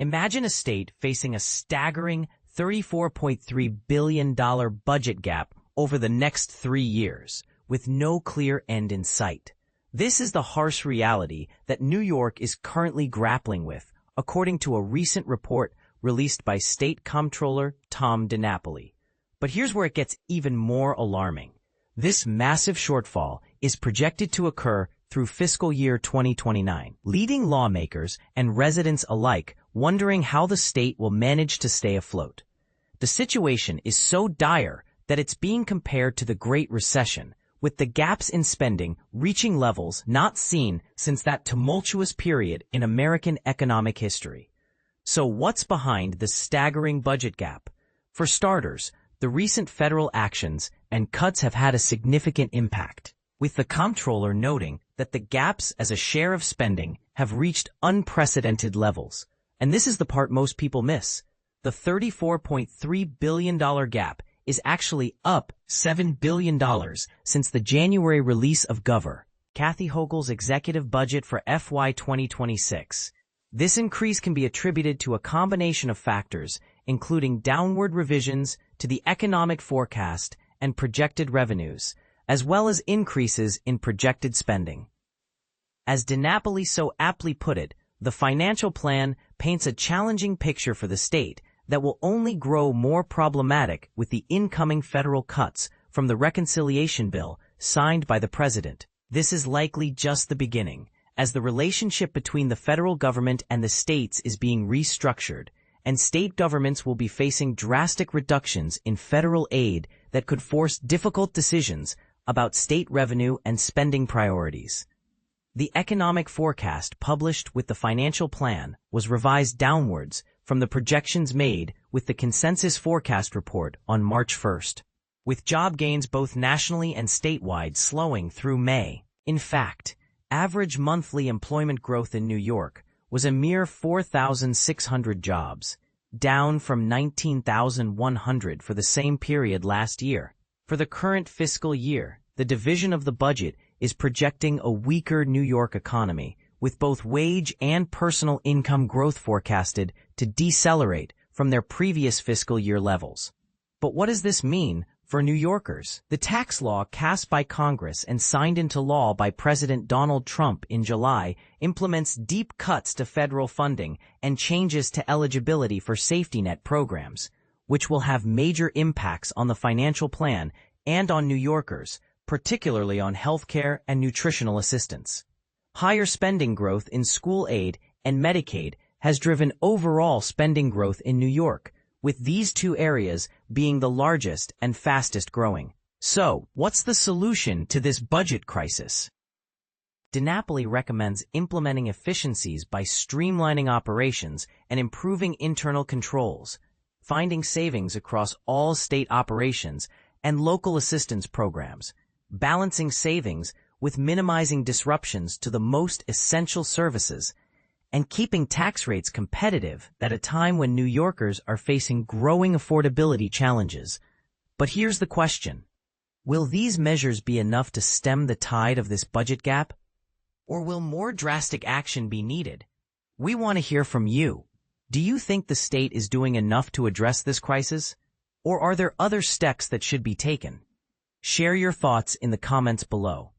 Imagine a state facing a staggering $34.3 billion budget gap over the next 3 years, with no clear end in sight. This is the harsh reality that New York is currently grappling with, according to a recent report released by State Comptroller Tom DiNapoli. But here's where it gets even more alarming. This massive shortfall is projected to occur through fiscal year 2029, leading lawmakers and residents alike wondering how the state will manage to stay afloat. The situation is so dire that it's being compared to the Great Recession, with the gaps in spending reaching levels not seen since that tumultuous period in American economic history. So what's behind the staggering budget gap? For starters, the recent federal actions and cuts have had a significant impact, with the comptroller noting that the gaps as a share of spending have reached unprecedented levels. And this is the part most people miss. The $34.3 billion gap is actually up $7 billion since the January release of Gov. Kathy Hochul's executive budget for FY 2026. This increase can be attributed to a combination of factors, including downward revisions to the economic forecast and projected revenues, as well as increases in projected spending. As DiNapoli so aptly put it, the financial plan paints a challenging picture for the state that will only grow more problematic with the incoming federal cuts from the reconciliation bill signed by the president. This is likely just the beginning, as the relationship between the federal government and the states is being restructured, and state governments will be facing drastic reductions in federal aid that could force difficult decisions about state revenue and spending priorities. The economic forecast published with the financial plan was revised downwards from the projections made with the consensus forecast report on March 1st, with job gains both nationally and statewide slowing through May. In fact, average monthly employment growth in New York was a mere 4,600 jobs, down from 19,100 for the same period last year. For the current fiscal year, the division of the budget is projecting a weaker New York economy, with both wage and personal income growth forecasted to decelerate from their previous fiscal year levels. But what does this mean for New Yorkers? The tax law cast by Congress and signed into law by President Donald Trump in July implements deep cuts to federal funding and changes to eligibility for safety net programs, which will have major impacts on the financial plan and on New Yorkers, particularly on healthcare and nutritional assistance. Higher spending growth in school aid and Medicaid has driven overall spending growth in New York, with these two areas being the largest and fastest growing. So, what's the solution to this budget crisis? DiNapoli recommends implementing efficiencies by streamlining operations and improving internal controls, finding savings across all state operations and local assistance programs, balancing savings with minimizing disruptions to the most essential services, and keeping tax rates competitive at a time when New Yorkers are facing growing affordability challenges. But here's the question. Will these measures be enough to stem the tide of this budget gap? Or will more drastic action be needed? We want to hear from you. Do you think the state is doing enough to address this crisis? Or are there other steps that should be taken? Share your thoughts in the comments below.